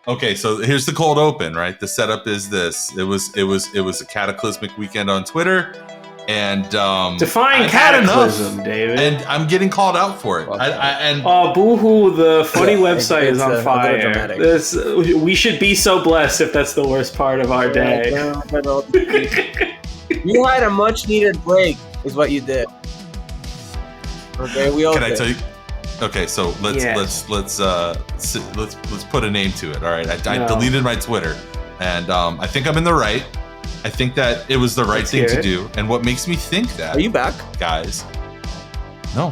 Okay, so here's the cold open, right? The setup is this. It was a cataclysmic weekend on Twitter, and define cataclysm, David. And I'm getting called out for it. Oh, boohoo! The funny website is on fire. We should be so blessed if that's the worst part of our day. You had a much needed break, is what you did. Okay, we all. Can I tell you? Okay, so let's put a name to it. All right, I deleted my Twitter, and I think I'm in the right. I think that it was the right thing to do. And what makes me think that? Are you back, guys? No.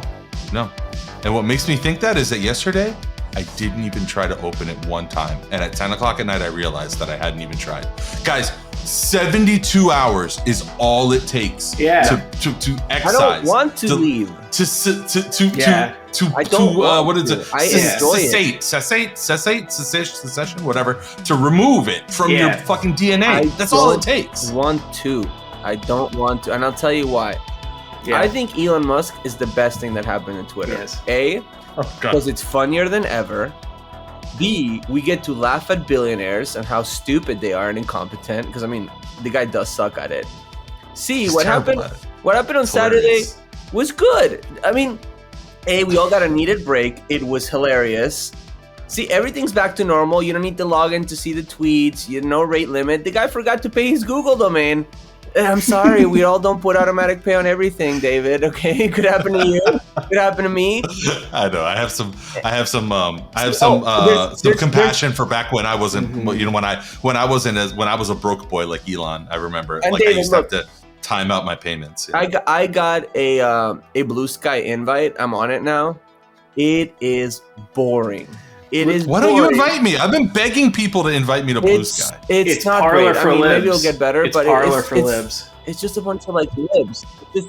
And what makes me think that is that yesterday I didn't even try to open it one time, and at 10 o'clock at night I realized that I hadn't even tried. Guys, 72 hours is all it takes to exercise. I don't want to leave. What is it? I enjoy cessation, whatever, to remove it from your fucking DNA. That's all it takes. I don't want to, and I'll tell you why. Yeah. I think Elon Musk is the best thing that happened in Twitter. Yes. A, because it's funnier than ever. B, we get to laugh at billionaires and how stupid they are and incompetent, because I mean, the guy does suck at it. C, what happened on Saturday was good. I mean, A, we all got a needed break. It was hilarious. See, everything's back to normal. You don't need to log in to see the tweets. You no rate limit. The guy forgot to pay his Google domain. I'm sorry, we all don't put automatic pay on everything, David. Okay, it could happen to you. It could happen to me. I know. I have some compassion for back when I wasn't. You know, when I was a broke boy like Elon. I remember, and like, David, I used to have to time out my payments. Yeah. I got a Blue Sky invite. I'm on it now. It is boring. Why don't you invite me? I've been begging people to invite me to Blue Sky. It's not Parlor great. for libs. Maybe it'll get better, it's but Parlor for libs. It's just a bunch of like libs. It's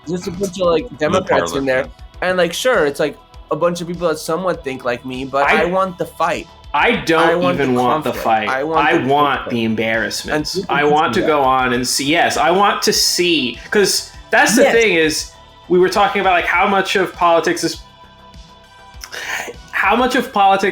just a bunch of like Democrats in there, and like sure, it's like a bunch of people that somewhat think like me, but I want the fight. I don't even want the fight. I want the embarrassment. I want to go on and see. Yes, I want to see, because that's the thing is, we were talking about like how much of politics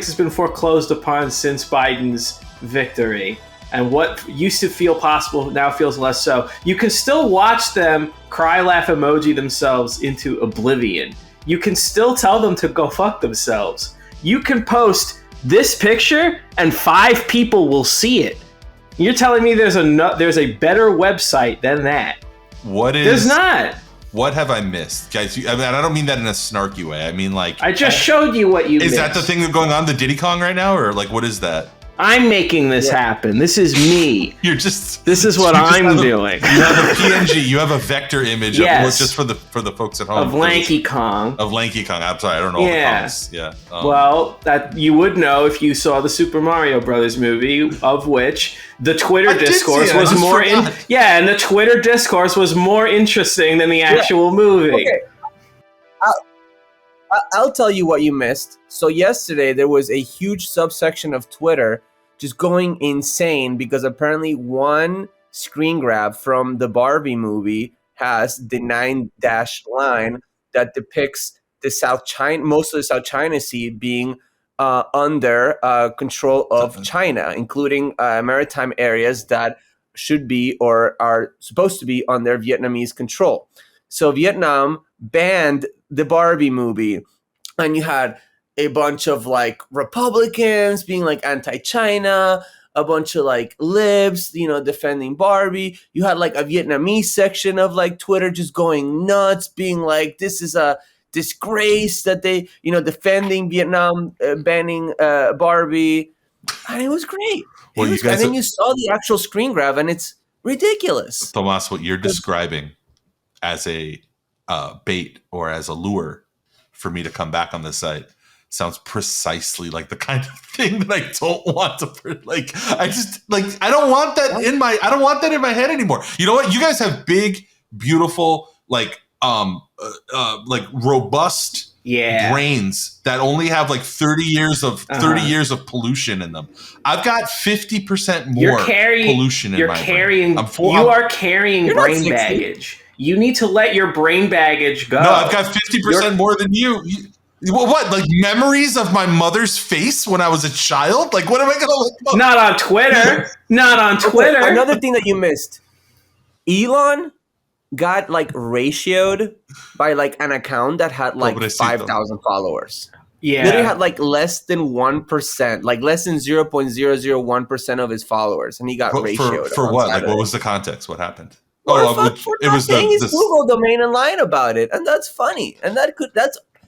has been foreclosed upon since Biden's victory, and what used to feel possible now feels less so. You can still watch them cry, laugh, emoji themselves into oblivion. You can still tell them to go fuck themselves. You can post this picture and 5 people will see it. You're telling me there's a better website than that? There's not. What have I missed, guys? I mean, I don't mean that in a snarky way. I mean, like, I just showed you what you missed. Is that the thing that's going on, the Diddy Kong right now, or like, what is that? I'm making this happen. This is me. This is what I'm doing. You have a PNG. You have a vector image. Yes. Just for the folks at home. Of Lanky Kong. I'm sorry, I don't know. Yeah. All the Kongs. Yeah. Well, that you would know if you saw the Super Mario Brothers movie, of which the Twitter discourse was more and the Twitter discourse was more interesting than the actual movie. Okay. I'll tell you what you missed. So yesterday there was a huge subsection of Twitter just going insane because apparently one screen grab from the Barbie movie has the 9-dash line that depicts the most of the South China Sea being under control of China, including maritime areas that should be or are supposed to be under Vietnamese control. So Vietnam banned the Barbie movie, and you had a bunch of like Republicans being like anti-China, a bunch of like libs, defending Barbie. You had like a Vietnamese section of like Twitter just going nuts, being like, this is a disgrace that they, defending Vietnam, banning Barbie. And it was great. Well, and then you saw the actual screen grab, and it's ridiculous. Tomas, what you're describing as a bait or as a lure for me to come back on the site sounds precisely like the kind of thing that I don't want to like. I don't want that in my head anymore. You know what? You guys have big, beautiful, like robust brains that only have like 30 years of pollution in them. I've got 50% more pollution in my brain. You are carrying brain baggage. You need to let your brain baggage go. No, I've got 50% more than you. What? Like memories of my mother's face when I was a child? Like, what am I gonna look up? Not on Twitter. Not on Twitter. Okay, another thing that you missed. Elon got like ratioed by like an account that had like 5,000 followers. Yeah. Literally had like less than 1%, like less than 0.001% of his followers, and he got ratioed. For what? Like, what was the context? What happened? For not paying his Google domain and lying about it, and that's funny. And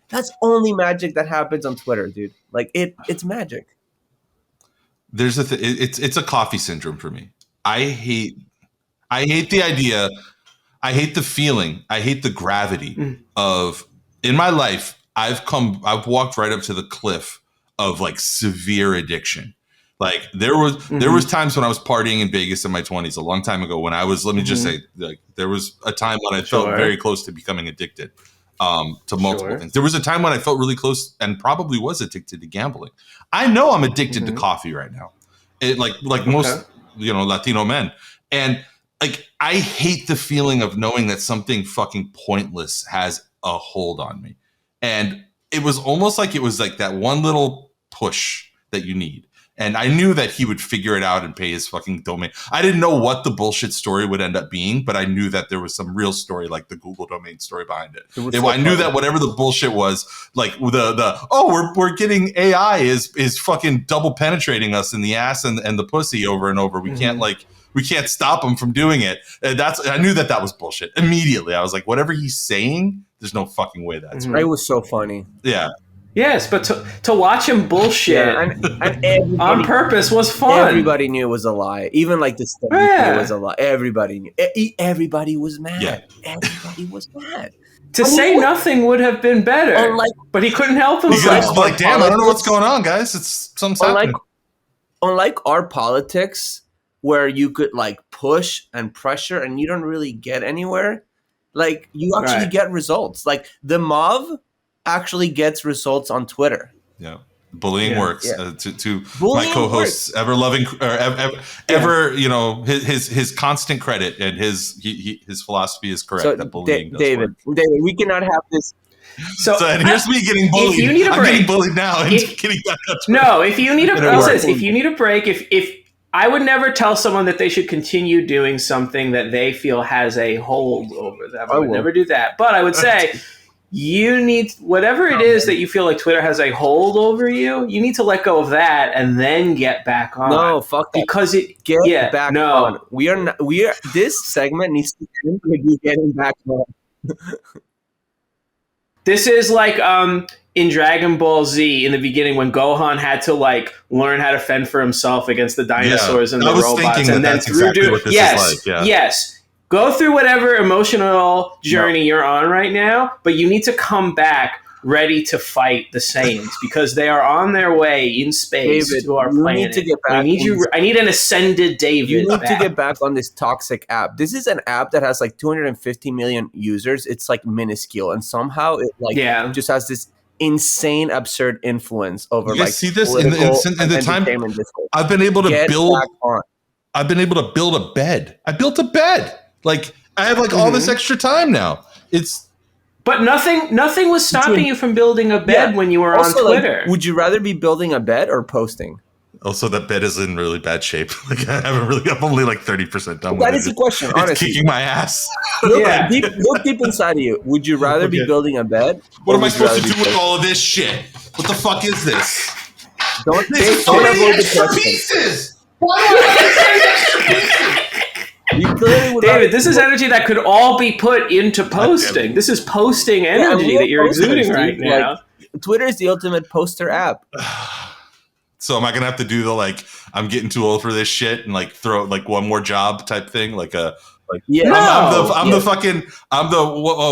that's only magic that happens on Twitter, dude. Like it's magic. There's it's a coffee syndrome for me. I hate the idea. I hate the feeling. I hate the gravity of, in my life, I've walked right up to the cliff of like severe addiction. Like there was times when I was partying in Vegas in my 20s, a long time ago, when I was, let me just say, like there was a time when I felt very close to becoming addicted to multiple things. There was a time when I felt really close and probably was addicted to gambling. I know I'm addicted to coffee right now. Like most, Latino men. And like, I hate the feeling of knowing that something fucking pointless has a hold on me. And it was almost like it was like that one little push that you need. And I knew that he would figure it out and pay his fucking domain. I didn't know what the bullshit story would end up being, but I knew that there was some real story, like the Google domain story behind it. I knew that whatever the bullshit was, like we're getting AI is fucking double penetrating us in the ass and the pussy over and over. We can't stop him from doing it. And I knew that was bullshit immediately. I was like, whatever he's saying, there's no fucking way that's right. It was so funny. Yeah. Yes, but to watch him bullshit and on purpose was fun. Everybody knew it was a lie. Even like the study knew it was a lie. Everybody knew. Everybody was mad. Yeah. Everybody was mad. To say nothing would have been better, but he couldn't help himself. He's like, damn, I don't know what's going on, guys. Something's happening. Unlike our politics, where you could like push and pressure and you don't really get anywhere, like you actually get results. Like the mob actually gets results on Twitter. Yeah, bullying works. To bullying my co-hosts, works. Ever loving, ever his constant credit and his philosophy is correct. So that bullying does David, we cannot have this. So here's me getting bullied. If you need a break, I'm getting bullied now and getting back up. No, if you need a break, if I would never tell someone that they should continue doing something that they feel has a hold over them. I would never do that. But I would say, you need, whatever it is that you feel like Twitter has a hold over you, you need to let go of that and then get back on. No, fuck that. Because back on. We are this segment needs to end with you getting back on. This is like in Dragon Ball Z in the beginning when Gohan had to like learn how to fend for himself against the dinosaurs and the robots, and then yes. Go through whatever emotional journey you're on right now, but you need to come back ready to fight the Saiyans because they are on their way in space to our planet. Need to get back. I need an ascended David. You need to get back on this toxic app. This is an app that has like 250 million users. It's like minuscule, and somehow it just has this insane, absurd influence over see this in the time I've been able to build. I've been able to build a bed. I built a bed. Like I have like all this extra time now. But nothing was stopping you from building a bed when you were on Twitter. Like, would you rather be building a bed or posting? Also, that bed is in really bad shape. Like I'm only like 30% done with it. That is the question, honestly. It's kicking my ass. Look deep inside of you. Would you rather be building a bed? What am I supposed to do with all of this shit? What the fuck is this? Don't avoid the question. Pieces! David, this is energy that could all be put into posting. This is posting energy that you're exuding right now. Twitter is the ultimate poster app. So am I gonna have to do the I'm getting too old for this shit and throw one more job type thing? Oh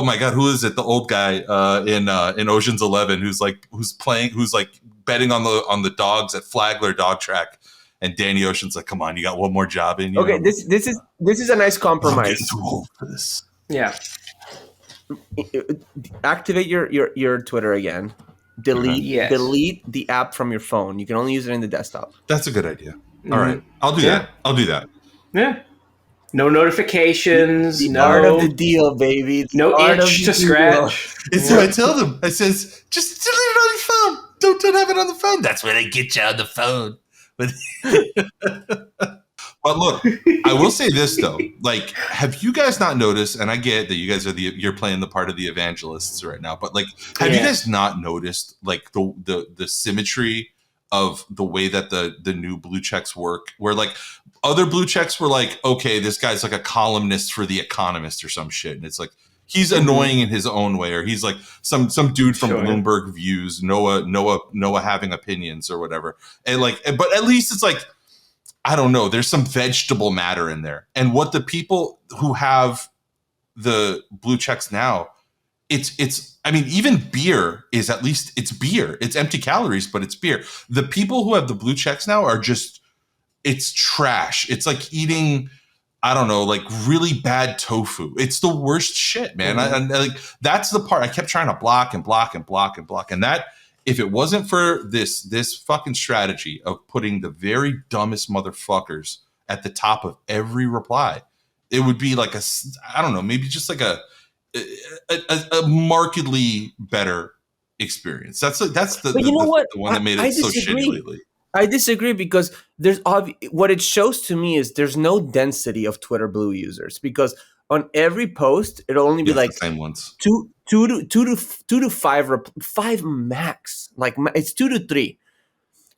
my god, who is it? The old guy in Ocean's 11 who's betting on the dogs at Flagler Dog Track. And Danny Ocean's like, come on, you got one more job in you. Okay, this is a nice compromise. I'm getting too old for this. Yeah. Activate your Twitter again. Delete the app from your phone. You can only use it in the desktop. That's a good idea. All right. I'll do that. Yeah. No notifications. The No art of the deal, baby. It's no the art itch of to the scratch. And so I tell them, I says, just delete it on your phone. Don't have it on the phone. That's where they get you on the phone. But but look, I will say this though. Like, have you guys not noticed? And I get that you guys are you're playing the part of the evangelists right now. But like, have you guys not noticed like the symmetry of the way that the new blue checks work? Where like other blue checks were like, okay, this guy's like a columnist for The Economist or some shit, and it's like he's annoying in his own way, or he's like some dude from Bloomberg Views, Noah having opinions or whatever, and like, but at least it's like, I don't know, there's some vegetable matter in there. And what the people who have the blue checks now, it's I mean, even beer is at least, it's beer. It's empty calories, but it's beer. The people who have the blue checks now are just, it's trash. It's like eating, I don't know, like really bad tofu. It's the worst shit, man. And like, that's the part I kept trying to block and block and block and block. And that, if it wasn't for this fucking strategy of putting the very dumbest motherfuckers at the top of every reply, it would be like a, I don't know, maybe just like a markedly better experience. That's the one that made it so shitty lately. I disagree because there's what it shows to me is there's no density of Twitter Blue users, because on every post it'll only be like the same ones. two to five max. Like it's 2 to 3.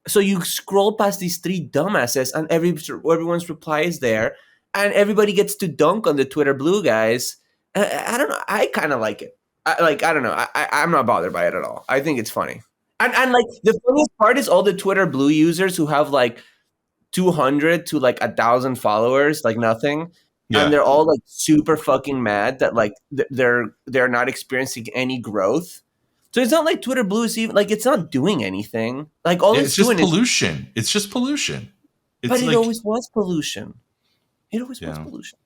So you scroll past these 3 dumbasses and everyone's reply is there, and everybody gets to dunk on the Twitter Blue guys. I don't know. I kind of like it. I don't know. I'm not bothered by it at all. I think it's funny. And like the funniest part is all the Twitter Blue users who have like 200 to like 1,000 followers, like nothing. Yeah. And they're all like super fucking mad that like they're not experiencing any growth. So it's not like Twitter Blue is even like, it's not doing anything. Like all it's doing just pollution. It's just pollution. But it always was pollution. It always was pollution.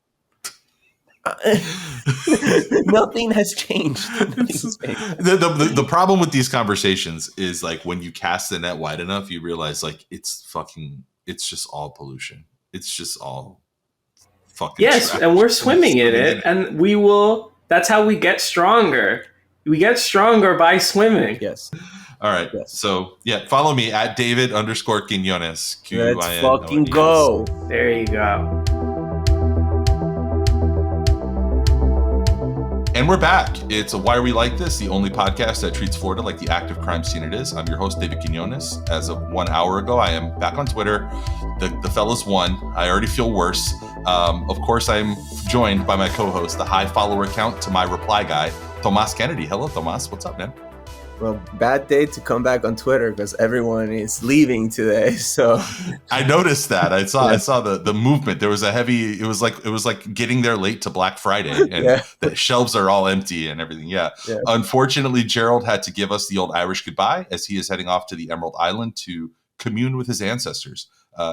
Nothing has changed. The problem with these conversations is like when you cast the net wide enough, you realize like it's just all pollution. It's just all fucking trash. And we're swimming in it, and we will. That's how we get stronger. We get stronger by swimming. Yes. All right. Yes. So yeah, follow me at David_Quiñones. Let's fucking go. There you go. And we're back. It's a Why Are We Like This, the only podcast that treats Florida like the active crime scene it is. I'm your host, David Quiñones. As of 1 hour ago, I am back on Twitter. The fellas won. I already feel worse. Of course, I'm joined by my co-host, the high follower count to my reply guy, Tomas Kennedy. Hello, Tomas. What's up, man? Well, bad day to come back on Twitter because everyone is leaving today. So I noticed that. I saw the movement. There was a heavy. It was like getting there late to Black Friday, and the shelves are all empty and everything. Yeah. Unfortunately, Gerald had to give us the old Irish goodbye as he is heading off to the Emerald Island to commune with his ancestors.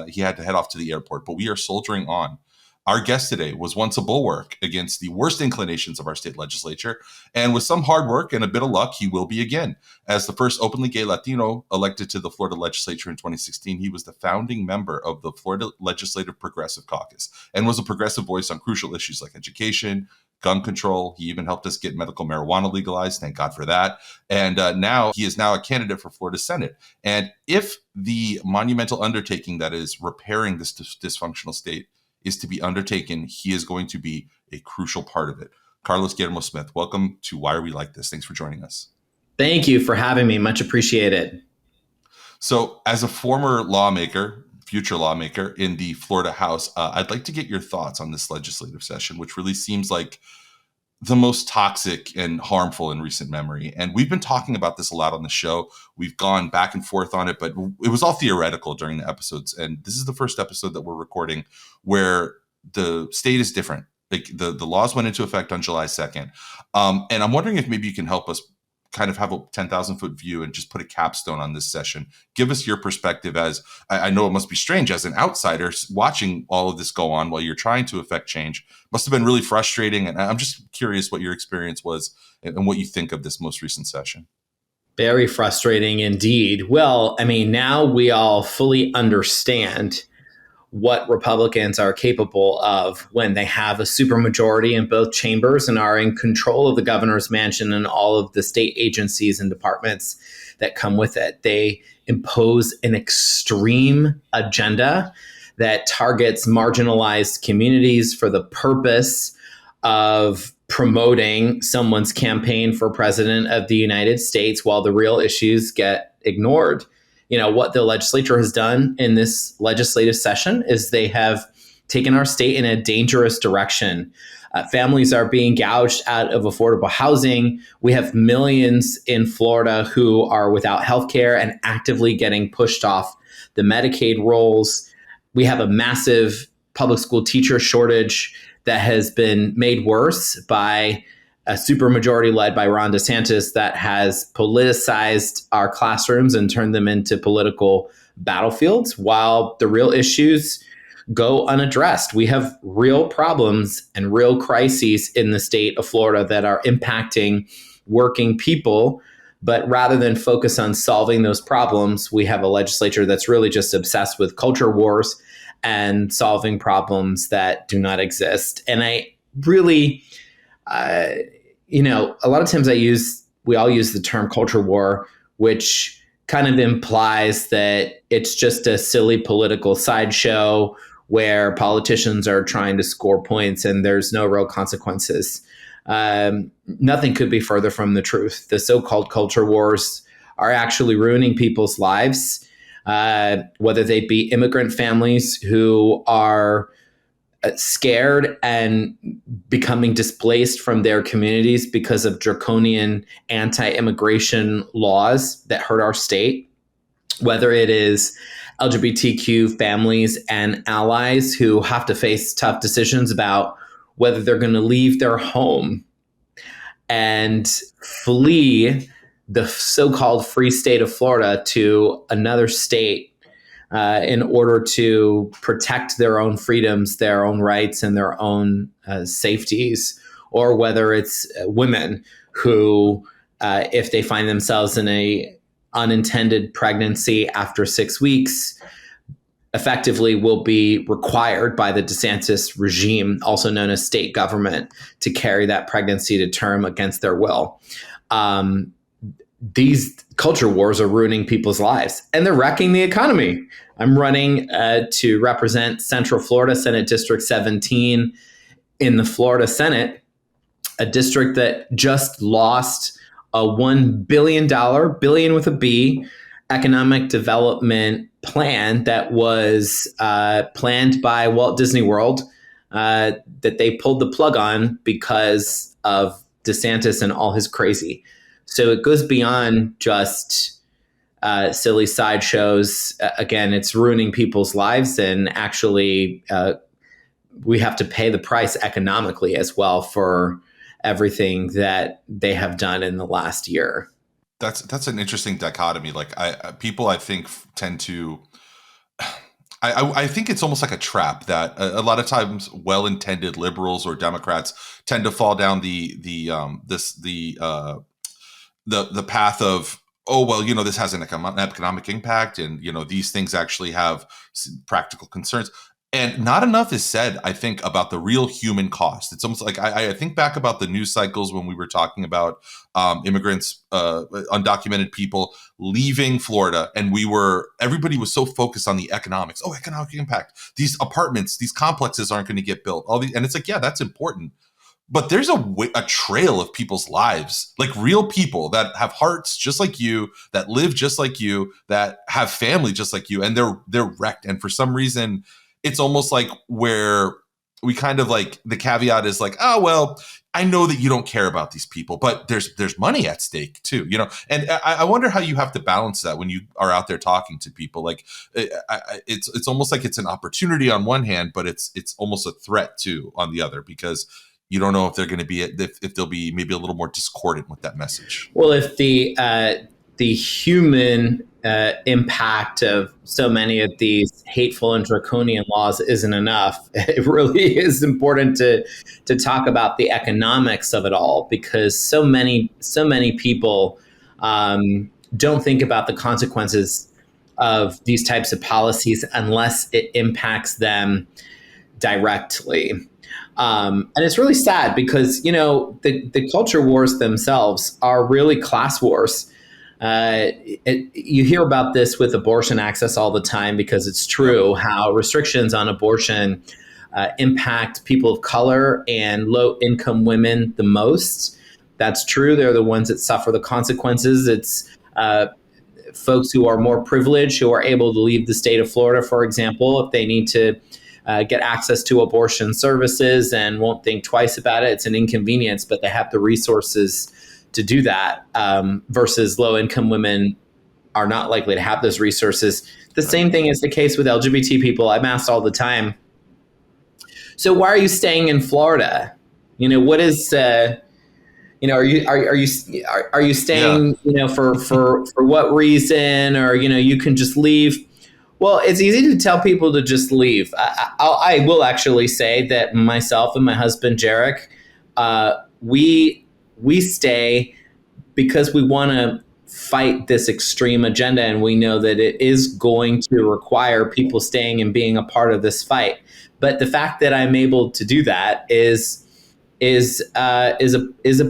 He had to head off to the airport, but we are soldiering on. Our guest today was once a bulwark against the worst inclinations of our state legislature, and with some hard work and a bit of luck, he will be again. As the first openly gay Latino elected to the Florida Legislature in 2016, he was the founding member of the Florida Legislative Progressive Caucus and was a progressive voice on crucial issues like education, gun control. He even helped us get medical marijuana legalized. Thank God for that. And now he is a candidate for Florida Senate. And if the monumental undertaking that is repairing this dysfunctional state is to be undertaken, he is going to be a crucial part of it. Carlos Guillermo Smith, welcome to Why Are We Like This? Thanks for joining us. Thank you for having me. Much appreciated. So as a former future lawmaker in the Florida House, I'd like to get your thoughts on this legislative session, which really seems like the most toxic and harmful in recent memory. And we've been talking about this a lot on the show. We've gone back and forth on it, but it was all theoretical during the episodes. And this is the first episode that we're recording where the state is different. Like the laws went into effect on July 2nd. And I'm wondering if maybe you can help us kind of have a 10,000 foot view and just put a capstone on this session. Give us your perspective, as I know it must be strange as an outsider watching all of this go on while you're trying to affect change. Must have been really frustrating. And I'm just curious what your experience was and what you think of this most recent session. Very frustrating indeed. Well, I mean, now we all fully understand what Republicans are capable of when they have a supermajority in both chambers and are in control of the governor's mansion and all of the state agencies and departments that come with it. They impose an extreme agenda that targets marginalized communities for the purpose of promoting someone's campaign for president of the United States while the real issues get ignored. You know, what the legislature has done in this legislative session is they have taken our state in a dangerous direction. Families are being gouged out of affordable housing. We have millions in Florida who are without health care and actively getting pushed off the Medicaid rolls. We have a massive public school teacher shortage that has been made worse by a supermajority led by Ron DeSantis that has politicized our classrooms and turned them into political battlefields, while the real issues go unaddressed. We have real problems and real crises in the state of Florida that are impacting working people. But rather than focus on solving those problems, we have a legislature that's really just obsessed with culture wars and solving problems that do not exist. And I really, a lot of times we all use the term culture war, which kind of implies that it's just a silly political sideshow where politicians are trying to score points and there's no real consequences. Nothing could be further from the truth. The so-called culture wars are actually ruining people's lives, whether they be immigrant families who are scared and becoming displaced from their communities because of draconian anti-immigration laws that hurt our state, whether it is LGBTQ families and allies who have to face tough decisions about whether they're going to leave their home and flee the so-called free state of Florida to another state in order to protect their own freedoms, their own rights, and their own safeties, or whether it's women who, if they find themselves in a unintended pregnancy after 6 weeks, effectively will be required by the DeSantis regime, also known as state government, to carry that pregnancy to term against their will. These culture wars are ruining people's lives and they're wrecking the economy. I'm running to represent Central Florida, Senate District 17 in the Florida Senate, a district that just lost a $1 billion with a B, economic development plan that was planned by Walt Disney World that they pulled the plug on because of DeSantis and all his crazy. So it goes beyond just silly sideshows. Again, it's ruining people's lives, and actually we have to pay the price economically as well for everything that they have done in the last year. That's an interesting dichotomy. Like people, I think, tend to. I think it's almost like a trap that a lot of times well-intended liberals or Democrats tend to fall down the path of, oh, well, this has an economic impact, and these things actually have practical concerns. And not enough is said, I think, about the real human cost. It's almost like I think back about the news cycles when we were talking about immigrants, undocumented people leaving Florida, and everybody was so focused on the economics. Oh, economic impact. These apartments, these complexes aren't going to get built. And it's like, yeah, that's important. But there's a trail of people's lives, like real people that have hearts just like you, that live just like you, that have family just like you, and they're wrecked. And for some reason, it's almost like where we kind of like the caveat is like, oh, well, I know that you don't care about these people, but there's money at stake too, And I wonder how you have to balance that when you are out there talking to people. Like it's almost like it's an opportunity on one hand, but it's almost a threat too on the other, because you don't know if they're going to be if they'll be maybe a little more discordant with that message. Well, if the human impact of so many of these hateful and draconian laws isn't enough, it really is important to talk about the economics of it all, because so many people don't think about the consequences of these types of policies unless it impacts them directly. And it's really sad because, the culture wars themselves are really class wars. You hear about this with abortion access all the time because it's true how restrictions on abortion impact people of color and low-income women the most. That's true. They're the ones that suffer the consequences. It's folks who are more privileged who are able to leave the state of Florida, for example, if they need to get access to abortion services and won't think twice about it. It's an inconvenience, but they have the resources to do that, versus low-income women are not likely to have those resources. The same thing is the case with LGBT people. I'm asked all the time, so why are you staying in Florida? What is, are you staying, for what reason? Or, you can just leave. Well, it's easy to tell people to just leave. I will actually say that myself and my husband, Jarek, we stay because we want to fight this extreme agenda. And we know that it is going to require people staying and being a part of this fight. But the fact that I'm able to do that is a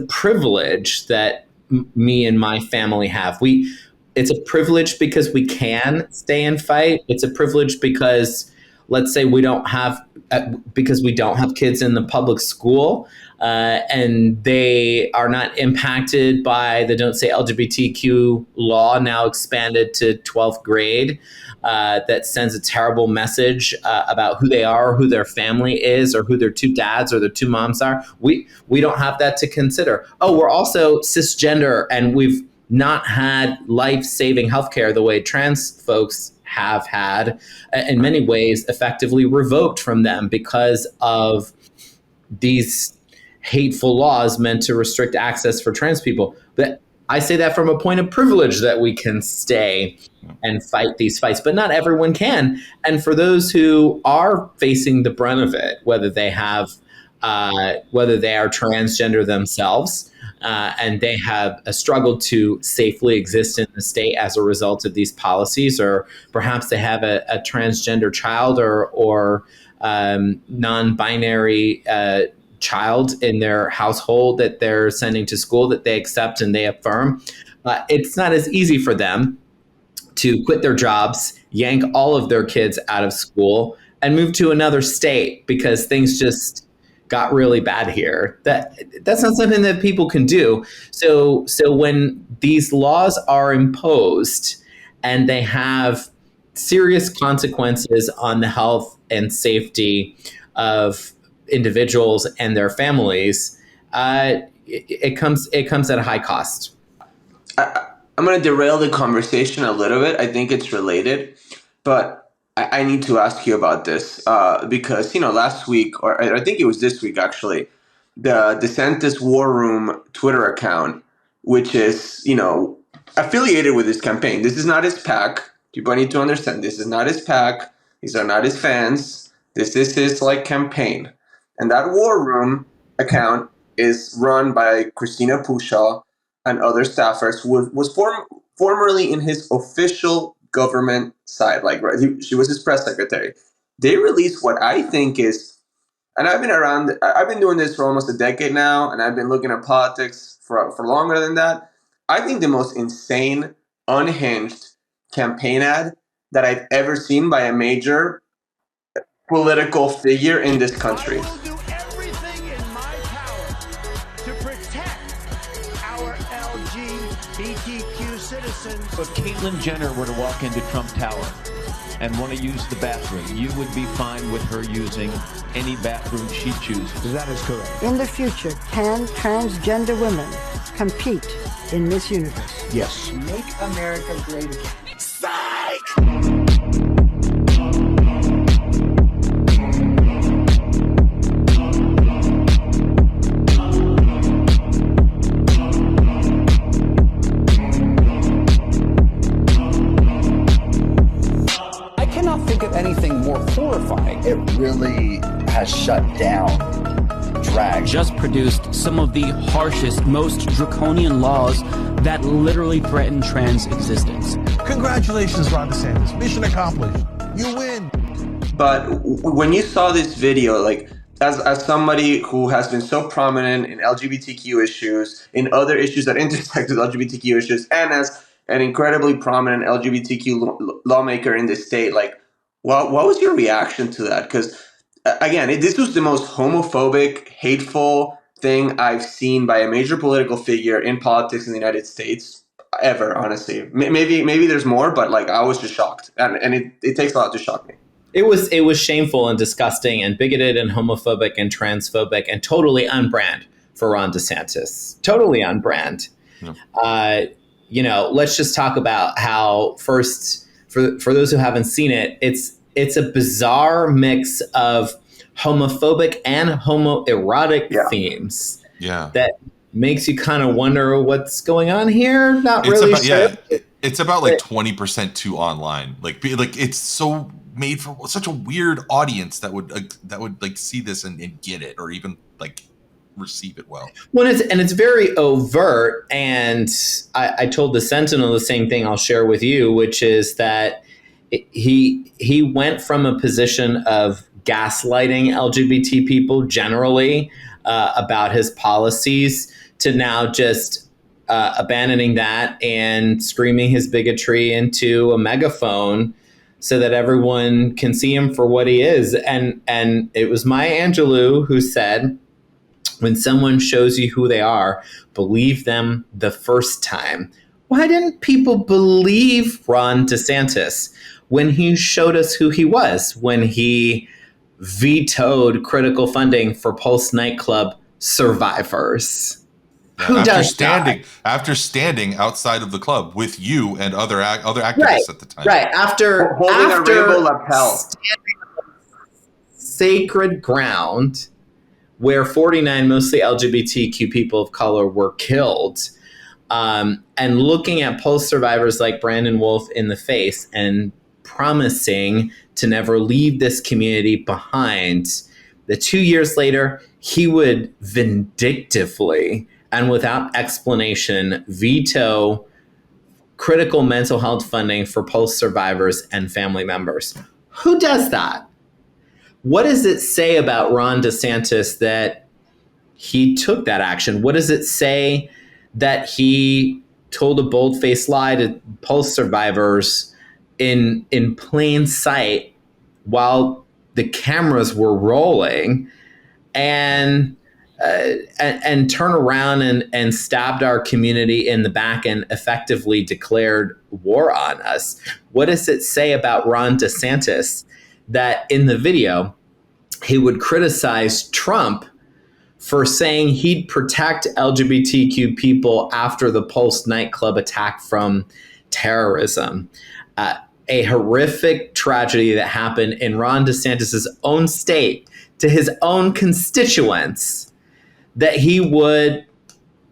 privilege that me and my family have. It's a privilege because we can stay and fight. It's a privilege because, let's say, we don't have kids in the public school, and they are not impacted by the Don't Say LGBTQ law, now expanded to 12th grade, that sends a terrible message about who they are, or who their family is, or who their two dads or their two moms are. We don't have that to consider. Oh, we're also cisgender, and we've not had life-saving healthcare the way trans folks have had, in many ways effectively revoked from them because of these hateful laws meant to restrict access for trans people. But I say that from a point of privilege that we can stay and fight these fights, but not everyone can. And for those who are facing the brunt of it, whether they are transgender themselves, and they have struggled to safely exist in the state as a result of these policies, or perhaps they have a transgender child or non-binary child in their household that they're sending to school that they accept and they affirm. It's not as easy for them to quit their jobs, yank all of their kids out of school, and move to another state because things just got really bad here. That's not something that people can do. So when these laws are imposed and they have serious consequences on the health and safety of individuals and their families, it comes at a high cost. I'm going to derail the conversation a little bit. I think it's related, but I need to ask you about this because, last week, or I think it was this week, actually, the DeSantis War Room Twitter account, which is, affiliated with his campaign. This is not his PAC. People need to understand this is not his PAC. These are not his fans. This is his campaign. And that War Room account is run by Christina Pushaw and other staffers who was formerly in his official government side, she was his press secretary. They released what I think is, and I've been doing this for almost a decade now, and I've been looking at politics for longer than that. I think the most insane, unhinged campaign ad that I've ever seen by a major political figure in this country. If Caitlyn Jenner were to walk into Trump Tower and want to use the bathroom, you would be fine with her using any bathroom she chooses. That is correct. In the future, can transgender women compete in Miss Universe? Yes. Make America great again. Psych! Anything more horrifying. It really has shut down drag. Just produced some of the harshest, most draconian laws that literally threaten trans existence. Congratulations, Ron DeSantis. Mission accomplished. You win. But when you saw this video, like, as somebody who has been so prominent in LGBTQ issues, in other issues that intersect with LGBTQ issues, and as an incredibly prominent LGBTQ lawmaker in the state, like, what was your reaction to that? Because, again, this was the most homophobic, hateful thing I've seen by a major political figure in politics in the United States ever, honestly. Maybe there's more, but, like, I was just shocked. And it takes a lot to shock me. It was shameful and disgusting and bigoted and homophobic and transphobic and totally on brand for Ron DeSantis. Totally on brand. Yeah. Let's just talk about how, first, for those who haven't seen it, it's a bizarre mix of homophobic and homoerotic themes. Yeah. That makes you kind of wonder what's going on here. Not really sure. Yeah, it's about like 20% too online. Like it's so made for such a weird audience that would like see this and get it, or even like receive it well. Well, it's very overt, and I told the Sentinel the same thing I'll share with you, which is that he went from a position of gaslighting LGBT people generally about his policies to now just abandoning that and screaming his bigotry into a megaphone so that everyone can see him for what he is. And it was Maya Angelou who said, when someone shows you who they are, believe them the first time. Why didn't people believe Ron DeSantis when he showed us who he was, when he vetoed critical funding for Pulse nightclub survivors? Who does that? After standing outside of the club with you and other activists at the time. Right. After holding a rainbow lapel. Standing on sacred ground where 49 mostly LGBTQ people of color were killed, and looking at Pulse survivors like Brandon Wolf in the face and promising to never leave this community behind, that 2 years later, he would vindictively and without explanation veto critical mental health funding for Pulse survivors and family members. Who does that? What does it say about Ron DeSantis that he took that action? What does it say that he told a bold-faced lie to Pulse survivors in plain sight while the cameras were rolling, and turn around and stabbed our community in the back and effectively declared war on us? What does it say about Ron DeSantis that in the video he would criticize Trump for saying he'd protect LGBTQ people after the Pulse nightclub attack from terrorism? A horrific tragedy that happened in Ron DeSantis' own state to his own constituents, that he would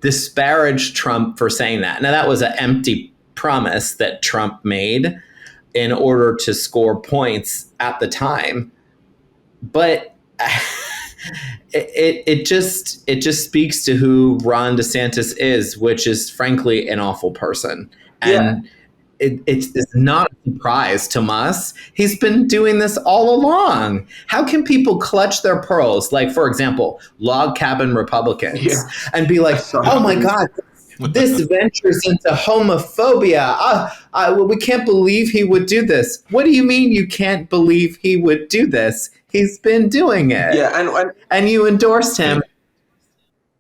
disparage Trump for saying that. Now, that was an empty promise that Trump made in order to score points at the time. But it just speaks to who Ron DeSantis is, which is frankly an awful person. And it's not a surprise to us. He's been doing this all along. How can people clutch their pearls, like, for example, log cabin Republicans, and be like, oh my God, this ventures into homophobia. We can't believe he would do this. What do you mean you can't believe he would do this? He's been doing it. Yeah, and you endorsed him.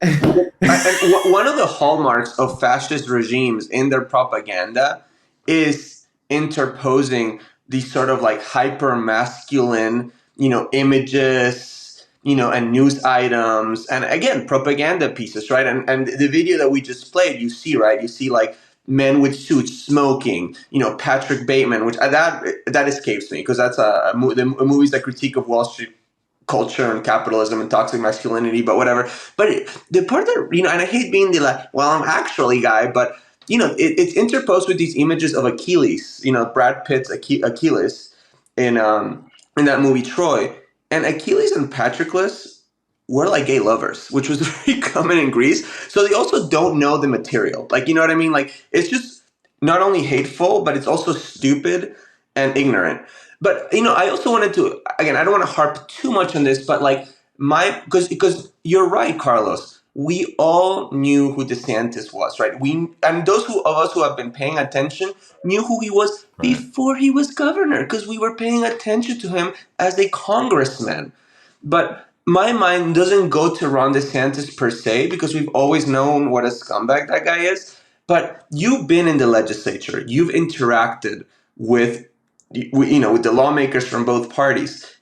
And one of the hallmarks of fascist regimes in their propaganda is interposing these sort of like hyper masculine, images, and news items, and again, propaganda pieces, right? And the video that we just played, you see like men with suits smoking, Patrick Bateman, which that escapes me because that's a movie's that critique of Wall Street culture and capitalism and toxic masculinity, but whatever. But the part that, and I hate being the like, well, I'm actually guy, but it's interposed with these images of Achilles, Brad Pitt's Achilles in that movie Troy. And Achilles and Patroclus we're like gay lovers, which was very common in Greece. So they also don't know the material. Like, you know what I mean? Like, it's just not only hateful, but it's also stupid and ignorant. But, you know, I also wanted to, again, I don't want to harp too much on this, but like because you're right, Carlos. We all knew who DeSantis was, right? And those of us who have been paying attention knew who he was before he was governor, because we were paying attention to him as a congressman. But my mind doesn't go to Ron DeSantis per se, because we've always known what a scumbag that guy is. But you've been in the legislature. You've interacted with the lawmakers from both parties.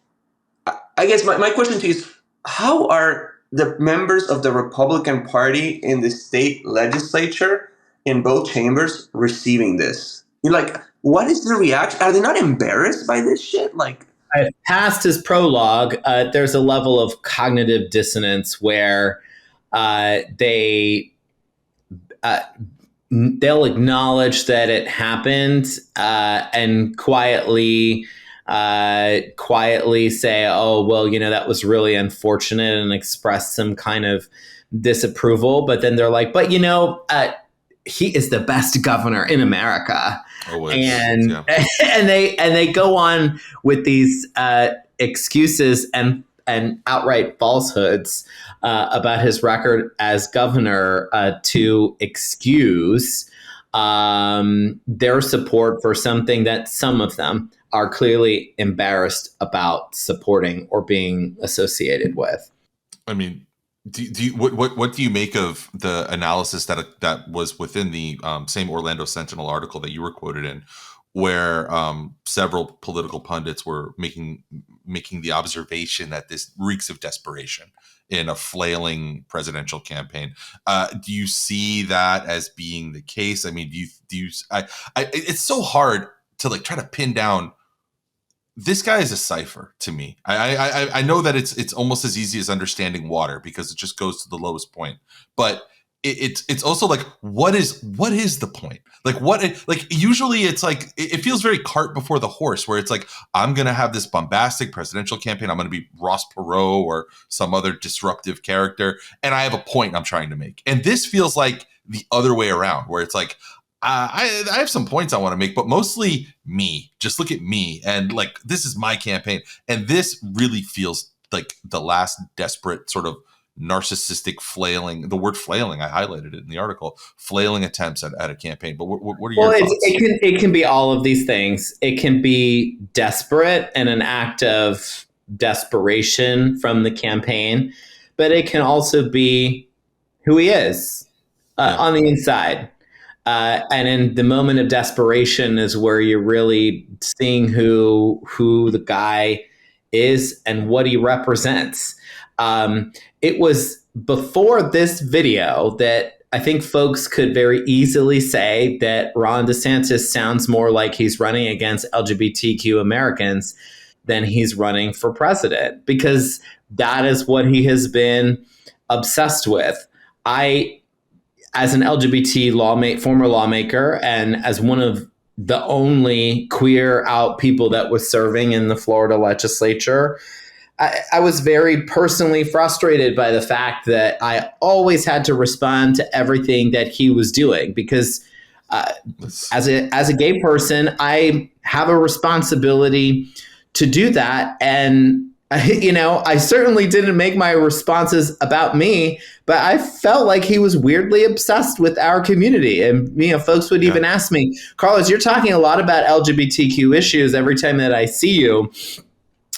I guess my question to you is, how are the members of the Republican Party in the state legislature in both chambers receiving this? You're like, what is the reaction? Are they not embarrassed by this shit? Like, past his prologue, there's a level of cognitive dissonance where they'll acknowledge that it happened and quietly say, oh, well, that was really unfortunate, and express some kind of disapproval. But then they're like, but he is the best governor in America. Always. And they go on with these excuses and outright falsehoods about his record as governor to excuse their support for something that some of them are clearly embarrassed about supporting or being associated with. I mean, what do you make of the analysis that was within the same Orlando Sentinel article that you were quoted in, where several political pundits were making the observation that this reeks of desperation in a flailing presidential campaign? Do you see that as being the case? I mean, it's so hard to like try to pin down. This guy is a cipher to me. I know that it's almost as easy as understanding water, because it just goes to the lowest point. But it's also like, what is the point? Like usually it's like, it feels very cart before the horse, where it's like, I'm going to have this bombastic presidential campaign. I'm going to be Ross Perot or some other disruptive character, and I have a point I'm trying to make. And this feels like the other way around, where it's like, I have some points I want to make, but mostly me. Just look at me, and like, this is my campaign. And this really feels like the last desperate sort of narcissistic flailing. The word flailing, I highlighted it in the article. Flailing attempts at a campaign. But what are your thoughts? It can be all of these things. It can be desperate and an act of desperation from the campaign, but it can also be who he is on the inside. And in the moment of desperation is where you're really seeing who the guy is and what he represents. It was before this video that I think folks could very easily say that Ron DeSantis sounds more like he's running against LGBTQ Americans than he's running for president, because that is what he has been obsessed with. As an LGBT former lawmaker, and as one of the only queer out people that was serving in the Florida Legislature, I was very personally frustrated by the fact that I always had to respond to everything that he was doing, because as a gay person, I have a responsibility to do that. And I certainly didn't make my responses about me, but I felt like he was weirdly obsessed with our community. And, folks would even ask me, Carlos, you're talking a lot about LGBTQ issues every time that I see you.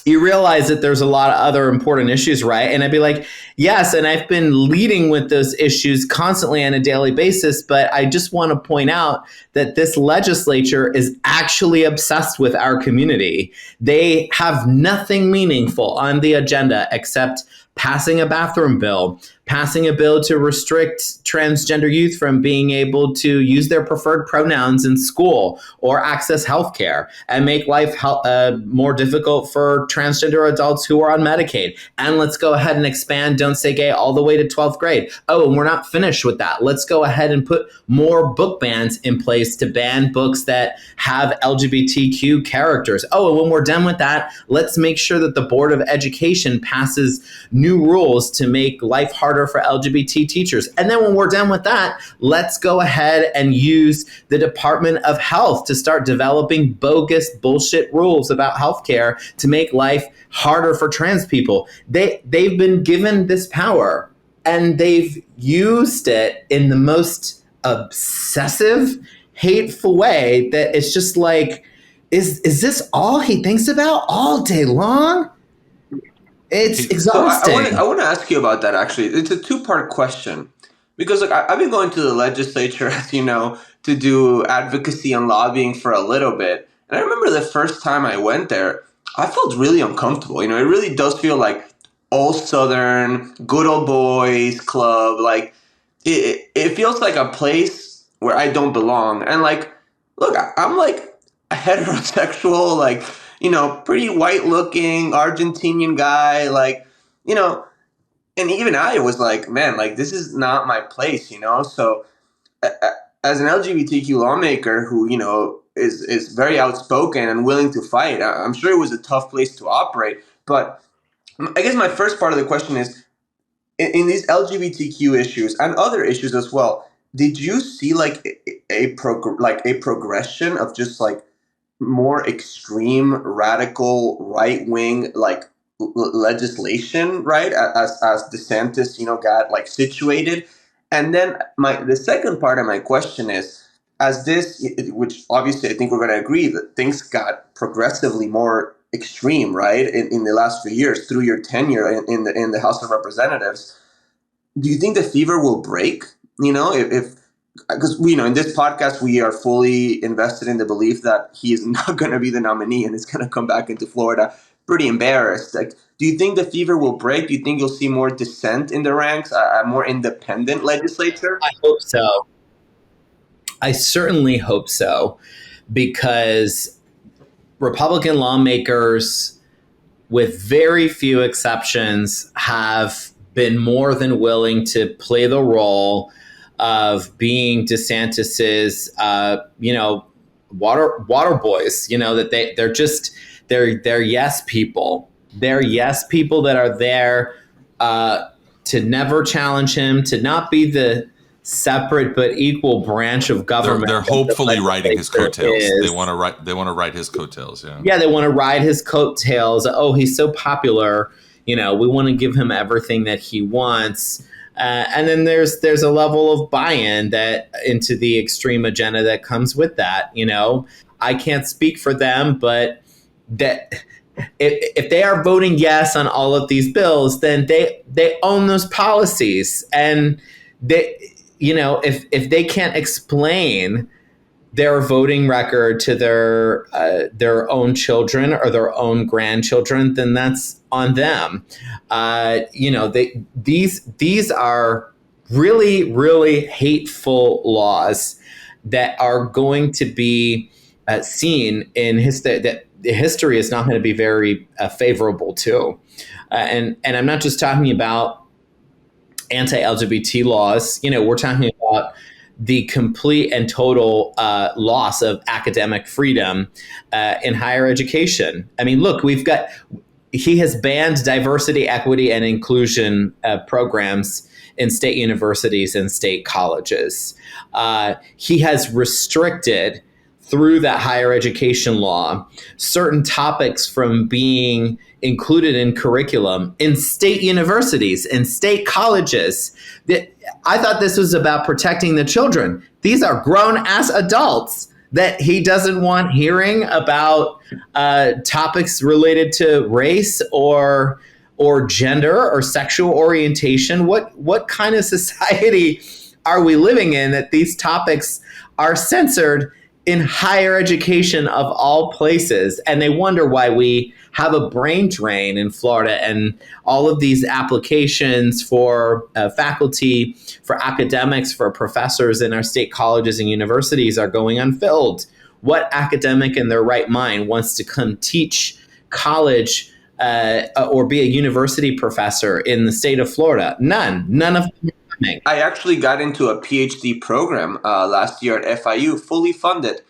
You realize that there's a lot of other important issues, right? And I'd be like, yes, and I've been leading with those issues constantly on a daily basis, but I just want to point out that this legislature is actually obsessed with our community. They have nothing meaningful on the agenda except passing a bathroom bill, passing a bill to restrict transgender youth from being able to use their preferred pronouns in school or access healthcare, and make life more difficult for transgender adults who are on Medicaid. And let's go ahead and expand Don't Say Gay all the way to 12th grade. Oh, and we're not finished with that. Let's go ahead and put more book bans in place to ban books that have LGBTQ characters. Oh, and when we're done with that, let's make sure that the Board of Education passes new rules to make life harder for LGBT teachers. And then when we're done with that, let's go ahead and use the Department of Health to start developing bogus bullshit rules about healthcare to make life harder for trans people. They've been given this power, and they've used it in the most obsessive, hateful way that it's just like, is this all he thinks about all day long? It's exhausting. So I want to ask you about that, actually. It's a two-part question. Because I've been going to the legislature, as you know, to do advocacy and lobbying for a little bit. And I remember the first time I went there, I felt really uncomfortable. It really does feel like all Southern, good old boys club. Like, it feels like a place where I don't belong. And, look, I'm a heterosexual, pretty white-looking Argentinian guy, and even I was like, man, this is not my place, So as an LGBTQ lawmaker who, is very outspoken and willing to fight, I'm sure it was a tough place to operate. But I guess my first part of the question is, in these LGBTQ issues and other issues as well, did you see a progression of just more extreme, radical, right-wing, legislation, right? As DeSantis, got situated. And then the second part of my question is, as this, which obviously I think we're going to agree that things got progressively more extreme, right, in the last few years through your tenure in the House of Representatives. Do you think the fever will break? Because in this podcast we are fully invested in the belief that he is not going to be the nominee and is going to come back into Florida pretty embarrassed. Do you think the fever will break? Do you think you'll see more dissent in the ranks, a more independent legislature? I hope so. I certainly hope so, because Republican lawmakers, with very few exceptions, have been more than willing to play the role of being DeSantis's, water boys. That they're yes people. They're yes people that are there to never challenge him, to not be the separate but equal branch of government. They're hopefully riding his coattails. They want to ride his coattails. Yeah, they want to ride his coattails. Oh, he's so popular. We want to give him everything that he wants. And then there's a level of buy-in into the extreme agenda that comes with that. I can't speak for them, but that if they are voting yes on all of these bills, then they own those policies. And if they can't explain their voting record to their own children or their own grandchildren, then that's on them. These are really, really hateful laws that are going to be seen in history, that history is not going to be very favorable to. And I'm not just talking about anti-LGBT laws. We're talking about the complete and total loss of academic freedom in higher education. I mean, look, he has banned diversity, equity, and inclusion programs in state universities and state colleges. He has restricted, through that higher education law, certain topics from being included in curriculum in state universities and state colleges. I thought this was about protecting the children. These are grown-ass adults that he doesn't want hearing about topics related to race or gender or sexual orientation. What kind of society are we living in that these topics are censored in higher education of all places. And they wonder why we have a brain drain in Florida and all of these applications for faculty, for academics, for professors in our state colleges and universities are going unfilled. What academic in their right mind wants to come teach college or be a university professor in the state of Florida? None of them are coming. I actually got into a PhD program last year at FIU, fully funded.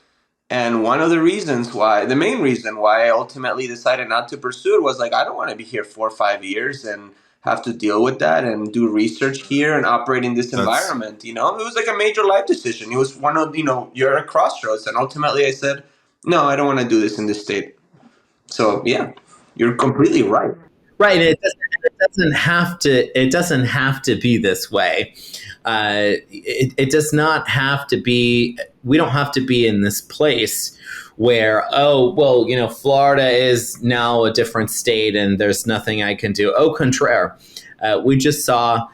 And one of the main reason why I ultimately decided not to pursue it was like, I don't want to be here 4 or 5 years and have to deal with that and do research here and operate in this environment. It was like a major life decision. It was one of, you're at a crossroads. And ultimately I said, no, I don't want to do this in this state. So yeah, you're completely right. Right. It doesn't have to be this way. It does not have to be. We don't have to be in this place where, Florida is now a different state and there's nothing I can do. Au contraire, we just saw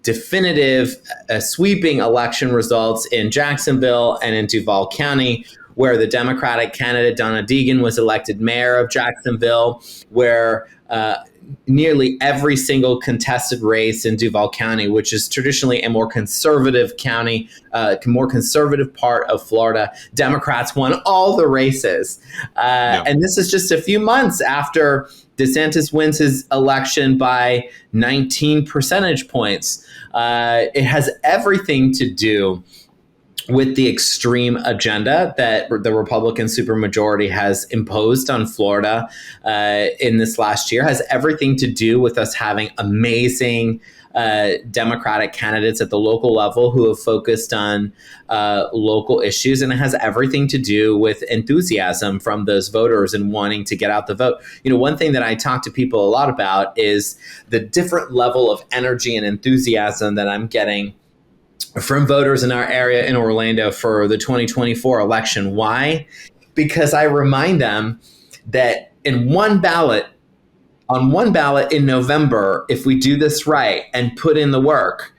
definitive sweeping election results in Jacksonville and in Duval County, where the Democratic candidate Donna Deegan was elected mayor of Jacksonville, where nearly every single contested race in Duval County, which is traditionally a more conservative county, more conservative part of Florida, Democrats won all the races. And this is just a few months after DeSantis wins his election by 19 percentage points. It has everything to do with the extreme agenda that the Republican supermajority has imposed on Florida in this last year. Has everything to do with us having amazing Democratic candidates at the local level who have focused on local issues, and it has everything to do with enthusiasm from those voters and wanting to get out the vote. One thing that I talk to people a lot about is the different level of energy and enthusiasm that I'm getting from voters in our area in Orlando for the 2024 election. Why? Because I remind them that on one ballot in November, if we do this right and put in the work,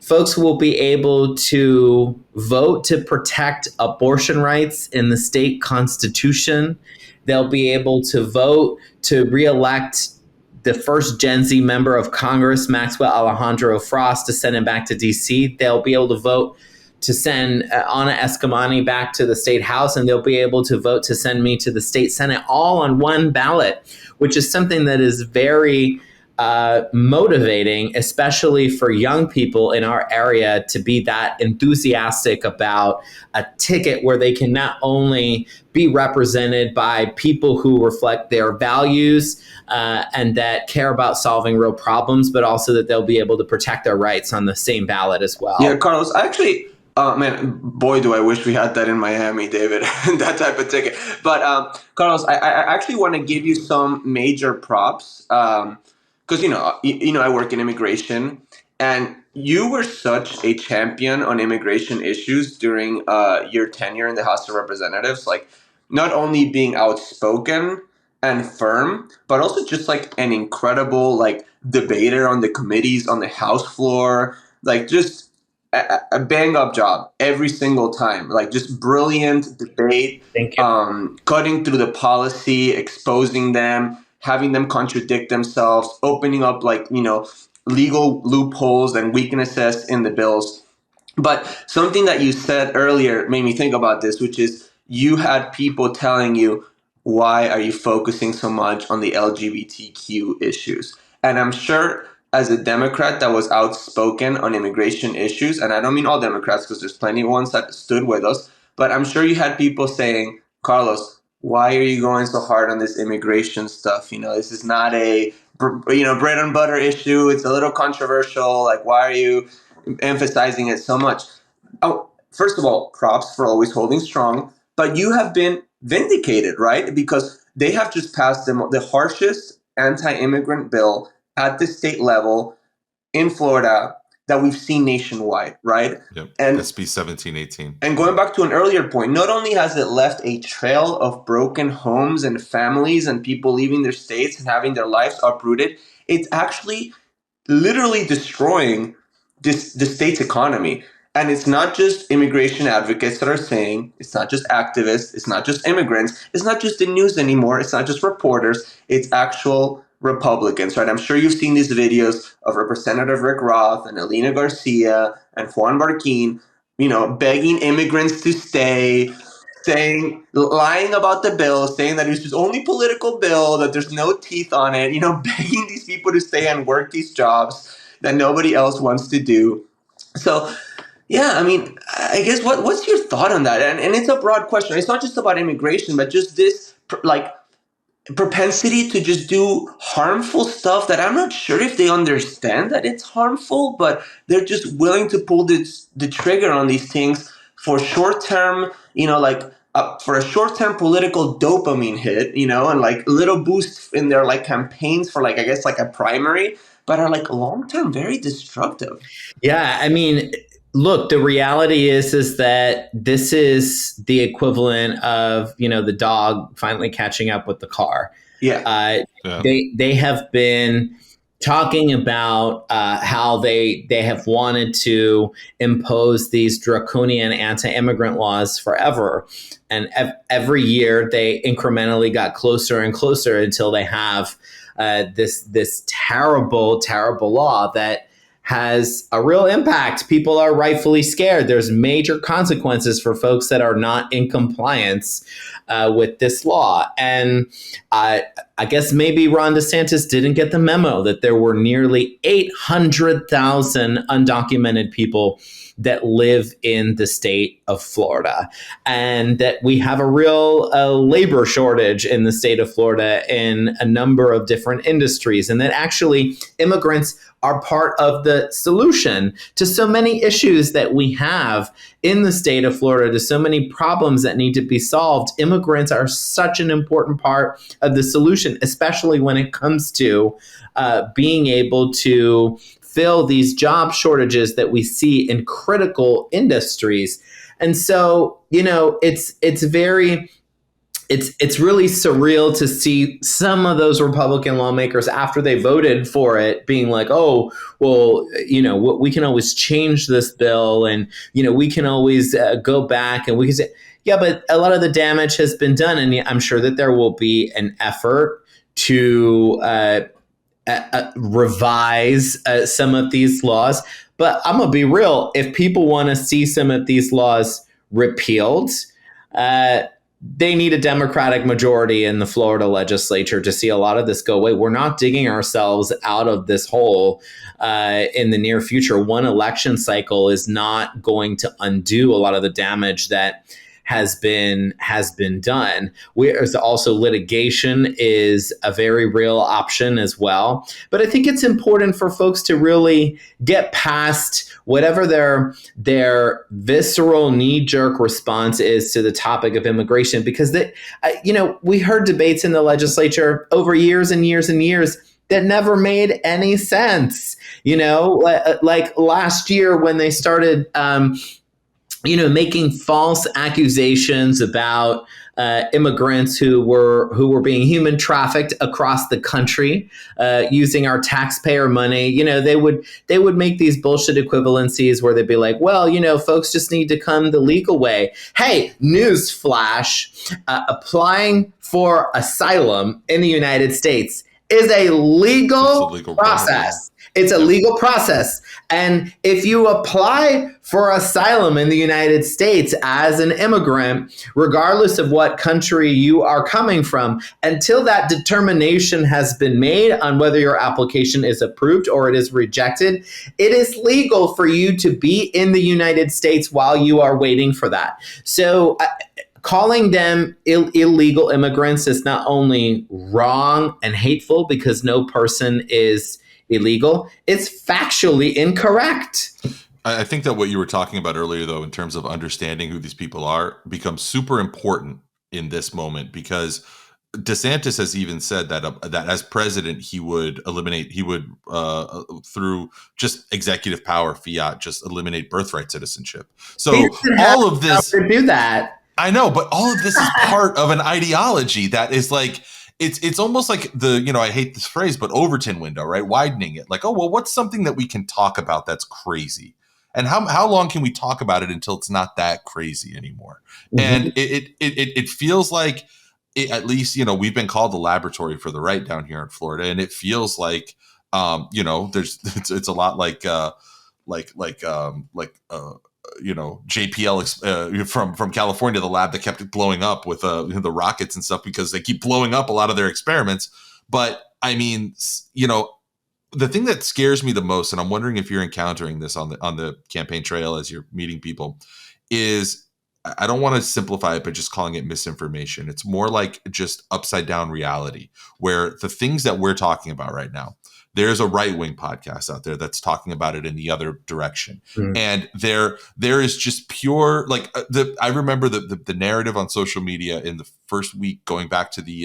folks will be able to vote to protect abortion rights in the state constitution. They'll be able to vote to reelect the first Gen Z member of Congress, Maxwell Alejandro Frost, to send him back to D.C. They'll be able to vote to send Ana Escamani back to the state house, and they'll be able to vote to send me to the state senate, all on one ballot, which is something that is very motivating, especially for young people in our area, to be that enthusiastic about a ticket where they can not only be represented by people who reflect their values and that care about solving real problems, but also that they'll be able to protect their rights on the same ballot as well. Yeah, Carlos, actually, boy, do I wish we had that in Miami, David, that type of ticket. But Carlos, I actually want to give you some major props. Because, I work in immigration, and you were such a champion on immigration issues during your tenure in the House of Representatives, like not only being outspoken and firm, but also just like an incredible debater on the committees, on the House floor, just a bang up job every single time, just brilliant debate. Thank you. Cutting through the policy, exposing them, having them contradict themselves, opening up legal loopholes and weaknesses in the bills. But something that you said earlier made me think about this, which is you had people telling you, why are you focusing so much on the LGBTQ issues? And I'm sure as a Democrat that was outspoken on immigration issues, and I don't mean all Democrats because there's plenty of ones that stood with us, but I'm sure you had people saying, Carlos, why are you going so hard on this immigration stuff? This is not a, bread and butter issue. It's a little controversial. Why are you emphasizing it so much? Oh, first of all, props for always holding strong. But you have been vindicated, right? Because they have just passed the harshest anti-immigrant bill at the state level in Florida that we've seen nationwide, right? Yep. And SB 1718. And going back to an earlier point, not only has it left a trail of broken homes and families and people leaving their states and having their lives uprooted, it's actually literally destroying the state's economy. And it's not just immigration advocates that are saying, it's not just activists, it's not just immigrants, it's not just the news anymore, it's not just reporters, it's actual Republicans, right? I'm sure you've seen these videos of Representative Rick Roth and Alina Garcia and Juan Barquin, begging immigrants to stay, lying about the bill, saying that it's just only political bill, that there's no teeth on it, begging these people to stay and work these jobs that nobody else wants to do. So, yeah, I mean, I guess what's your thought on that? And it's a broad question. It's not just about immigration, but just this propensity to just do harmful stuff that I'm not sure if they understand that it's harmful, but they're just willing to pull the trigger on these things for short-term, for a short-term political dopamine hit, and like little boost in their like campaigns for like, I guess like a primary, but are like long-term very destructive. Yeah, I mean, look, the reality is that this is the equivalent of, the dog finally catching up with the car. Yeah. They have been talking about how they have wanted to impose these draconian anti-immigrant laws forever. And every year they incrementally got closer and closer until they have this terrible, terrible law that has a real impact. People are rightfully scared. There's major consequences for folks that are not in compliance with this law. And I guess maybe Ron DeSantis didn't get the memo that there were nearly 800,000 undocumented people that live in the state of Florida, and that we have a real labor shortage in the state of Florida in a number of different industries, and that actually immigrants are part of the solution to so many issues that we have in the state of Florida, to so many problems that need to be solved. Immigrants are such an important part of the solution, especially when it comes to being able to fill these job shortages that we see in critical industries. And so, it's really surreal to see some of those Republican lawmakers, after they voted for it, being like, oh, well, we can always change this bill, and, we can always go back and we can say, yeah, but a lot of the damage has been done. And I'm sure that there will be an effort to revise some of these laws. But I'm going to be real. If people want to see some of these laws repealed, they need a Democratic majority in the Florida legislature to see a lot of this go away. We're not digging ourselves out of this hole in the near future. One election cycle is not going to undo a lot of the damage that has been done. There's also litigation is a very real option as well. But I think it's important for folks to really get past whatever their visceral knee-jerk response is to the topic of immigration, because we heard debates in the legislature over years and years and years that never made any sense. Like last year when they started making false accusations about immigrants who were being human trafficked across the country using our taxpayer money. They would make these bullshit equivalencies where they'd be like, well, folks just need to come the legal way. Hey, news flash, applying for asylum in the United States is a legal process. It's a legal process. And if you apply for asylum in the United States as an immigrant, regardless of what country you are coming from, until that determination has been made on whether your application is approved or it is rejected, it is legal for you to be in the United States while you are waiting for that. So calling them illegal immigrants is not only wrong and hateful because no person is illegal, it's factually incorrect. I think that what you were talking about earlier, though, in terms of understanding who these people are, becomes super important in this moment, because DeSantis has even said that as president, he would through just executive power, fiat, just eliminate birthright citizenship. So all of this to do that. I know, but all of this is part of an ideology that is like, it's almost like I hate this phrase, but Overton window, right? Widening it. Like, oh, well, what's something that we can talk about that's crazy? And how long can we talk about it until it's not that crazy anymore? And it feels like, at least, we've been called the laboratory for the right down here in Florida, and it feels like, it's a lot like JPL from California, the lab that kept it blowing up with the rockets and stuff, because they keep blowing up a lot of their experiments. But I mean, the thing that scares me the most, and I'm wondering if you're encountering this on the campaign trail as you're meeting people, is, I don't want to simplify it, but just calling it misinformation. It's more like just upside down reality, where the things that we're talking about right now, there's a right-wing podcast out there that's talking about it in the other direction. And there is just pure, like, I remember the narrative on social media in the first week, going back to the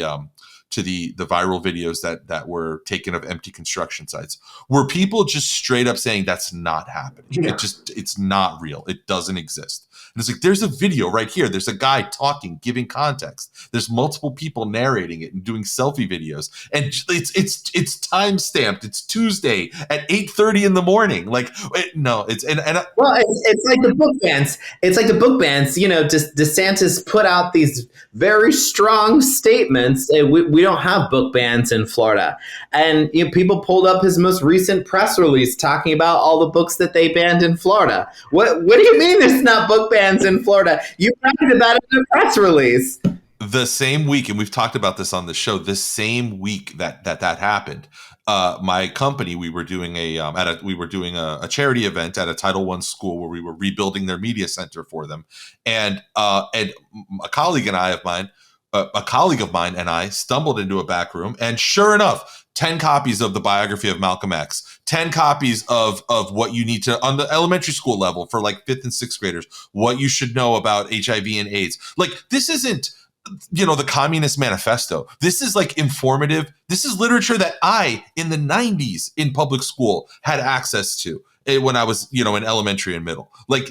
viral videos that were taken of empty construction sites, were people just straight up saying that's not happening. Yeah. It's not real. It doesn't exist. And it's like, there's a video right here. There's a guy talking, giving context. There's multiple people narrating it and doing selfie videos. And it's time stamped. It's Tuesday at 8:30 in the morning. Like, well, it's like the book bans. It's like the book bans. DeSantis put out these very strong statements. We don't have book bans in Florida. And people pulled up his most recent press release talking about all the books that they banned in Florida. What do you mean there's not book bans in Florida? You talked about it in a press release. The same week, and we've talked about this on the show, the same week that happened, my company, we were doing a charity event at a Title I school where we were rebuilding their media center for them, and a colleague of mine and I stumbled into a back room, and sure enough, 10 copies of the biography of Malcolm X, 10 copies of what you need to, on the elementary school level for like 5th and 6th graders, what you should know about HIV and AIDS. Like, this isn't, the Communist Manifesto. This is like informative. This is literature that I, in the 90s in public school, had access to when I was, in elementary and middle. Like,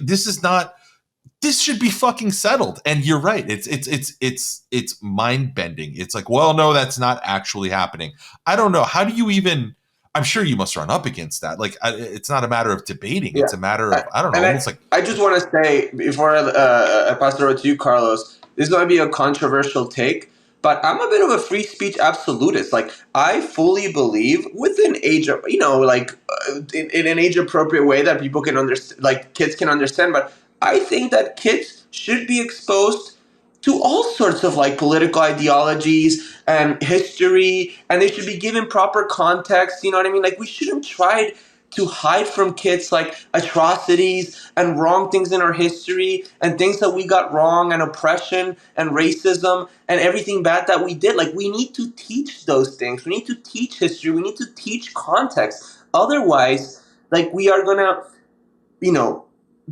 this should be fucking settled. And you're right. It's mind bending. It's like, well, no, that's not actually happening. I don't know. How do you even, I'm sure you must run up against that. Like, it's not a matter of debating. Yeah. It's a matter of, I don't know. I just want to say, before I pass it over to you, Carlos, this is going to be a controversial take, but I'm a bit of a free speech absolutist. Like, I fully believe within age, in an age appropriate way that people can understand, like kids can understand. But I think that kids should be exposed to all sorts of like political ideologies and history, and they should be given proper context. You know what I mean? Like, we shouldn't try to hide from kids like atrocities and wrong things in our history and things that we got wrong, and oppression and racism and everything bad that we did. Like, we need to teach those things. We need to teach history. We need to teach context. Otherwise, like, we are gonna,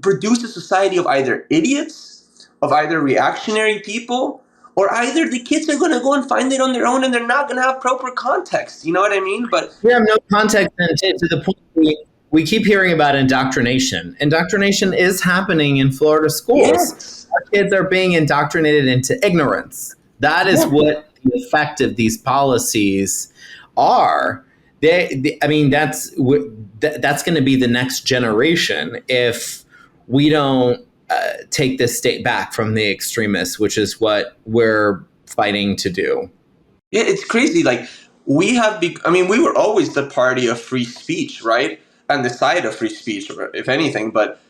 produce a society of either idiots, of either reactionary people, or either the kids are going to go and find it on their own and they're not going to have proper context. You know what I mean? But we have no context, and to the point we keep hearing about indoctrination. Indoctrination is happening in Florida schools. Yes. Our kids are being indoctrinated into ignorance. That is what the effect of these policies are. That's going to be the next generation if we don't take this state back from the extremists, which is what we're fighting to do. Yeah, it's crazy. Like, we were always the party of free speech, right? And the side of free speech, if anything. But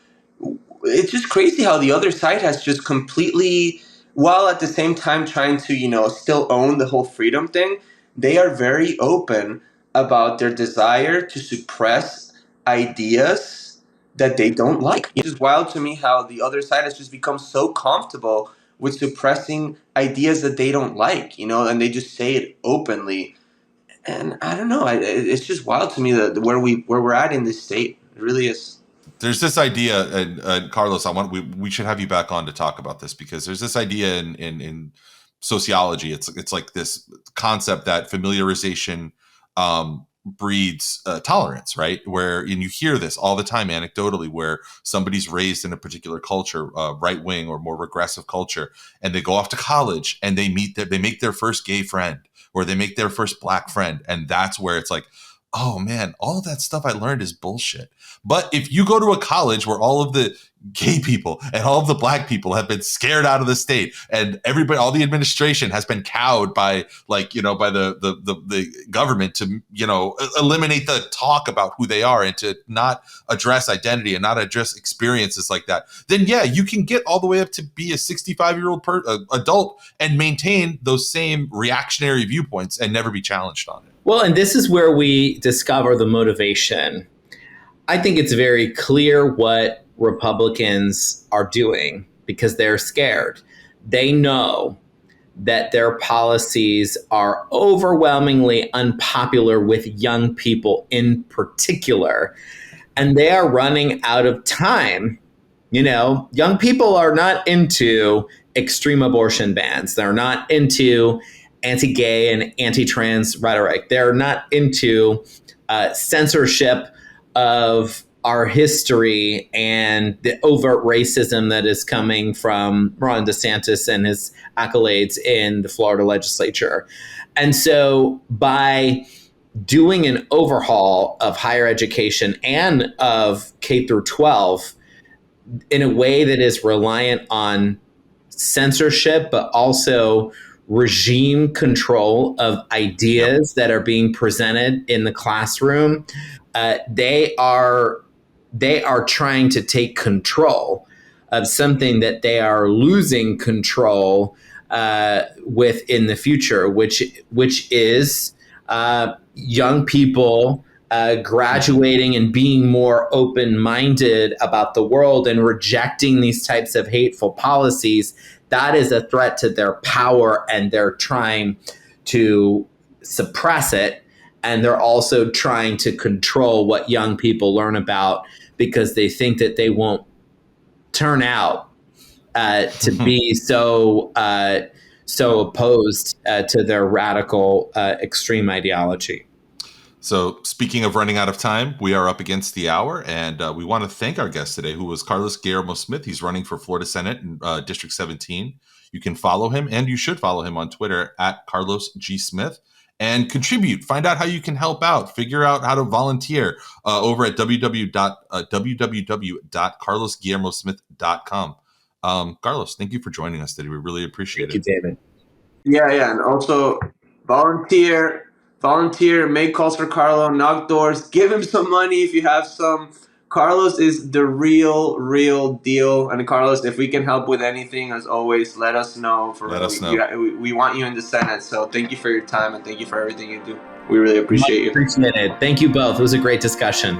it's just crazy how the other side has just completely, while at the same time trying to, still own the whole freedom thing, they are very open about their desire to suppress ideas that they don't like. It's just wild to me how the other side has just become so comfortable with suppressing ideas that they don't like, and they just say it openly. And I don't know, it's just wild to me that where we're at in this state. It really is. There's this idea, and Carlos, we should have you back on to talk about this, because there's this idea in sociology. It's like this concept that familiarization breeds tolerance, right? And you hear this all the time anecdotally, where somebody's raised in a particular culture, right wing or more regressive culture, and they go off to college and they make their first gay friend, or they make their first black friend, and that's where it's like, oh man, all of that stuff I learned is bullshit. But if you go to a college where all of the gay people and all of the black people have been scared out of the state, and everybody, all the administration has been cowed by, like, you know, by the government to, you know, eliminate the talk about who they are and to not address identity and not address experiences like that, then yeah, you can get all the way up to be a 65-year-old adult and maintain those same reactionary viewpoints and never be challenged on it. Well, and this is where we discover the motivation. I think it's very clear what Republicans are doing because they're scared. They know that their policies are overwhelmingly unpopular with young people in particular, and they are running out of time. You know, young people are not into extreme abortion bans. They're not into anti-gay and anti-trans rhetoric. They're not into censorship of our history and the overt racism that is coming from Ron DeSantis and his accolades in the Florida Legislature. And so by doing an overhaul of higher education and of K through 12 in a way that is reliant on censorship, but also regime control of ideas that are being presented in the classroom, they are trying to take control of something that they are losing control with in the future, which is young people graduating and being more open-minded about the world and rejecting these types of hateful policies. That is a threat to their power, and they're trying to suppress it. And they're also trying to control what young people learn about because they think that they won't turn out to be so opposed to their radical extreme ideology. So speaking of running out of time, we are up against the hour, and we want to thank our guest today, who was Carlos Guillermo Smith. He's running for Florida Senate in District 17. You can follow him, and you should follow him on Twitter at Carlos G. Smith, and contribute. Find out how you can help out. Figure out how to volunteer over at www.carlosguillermosmith.com. Carlos, thank you for joining us today. We really appreciate it. Thank you, David. Yeah, and also volunteer, make calls for Carlo, knock doors, give him some money if you have some. Carlos is the real deal. And Carlos, if we can help with anything, as always, let us know. Let us know. We want you in the Senate. So thank you for your time and thank you for everything you do. We really appreciate you. Appreciate it. Thank you both. It was a great discussion.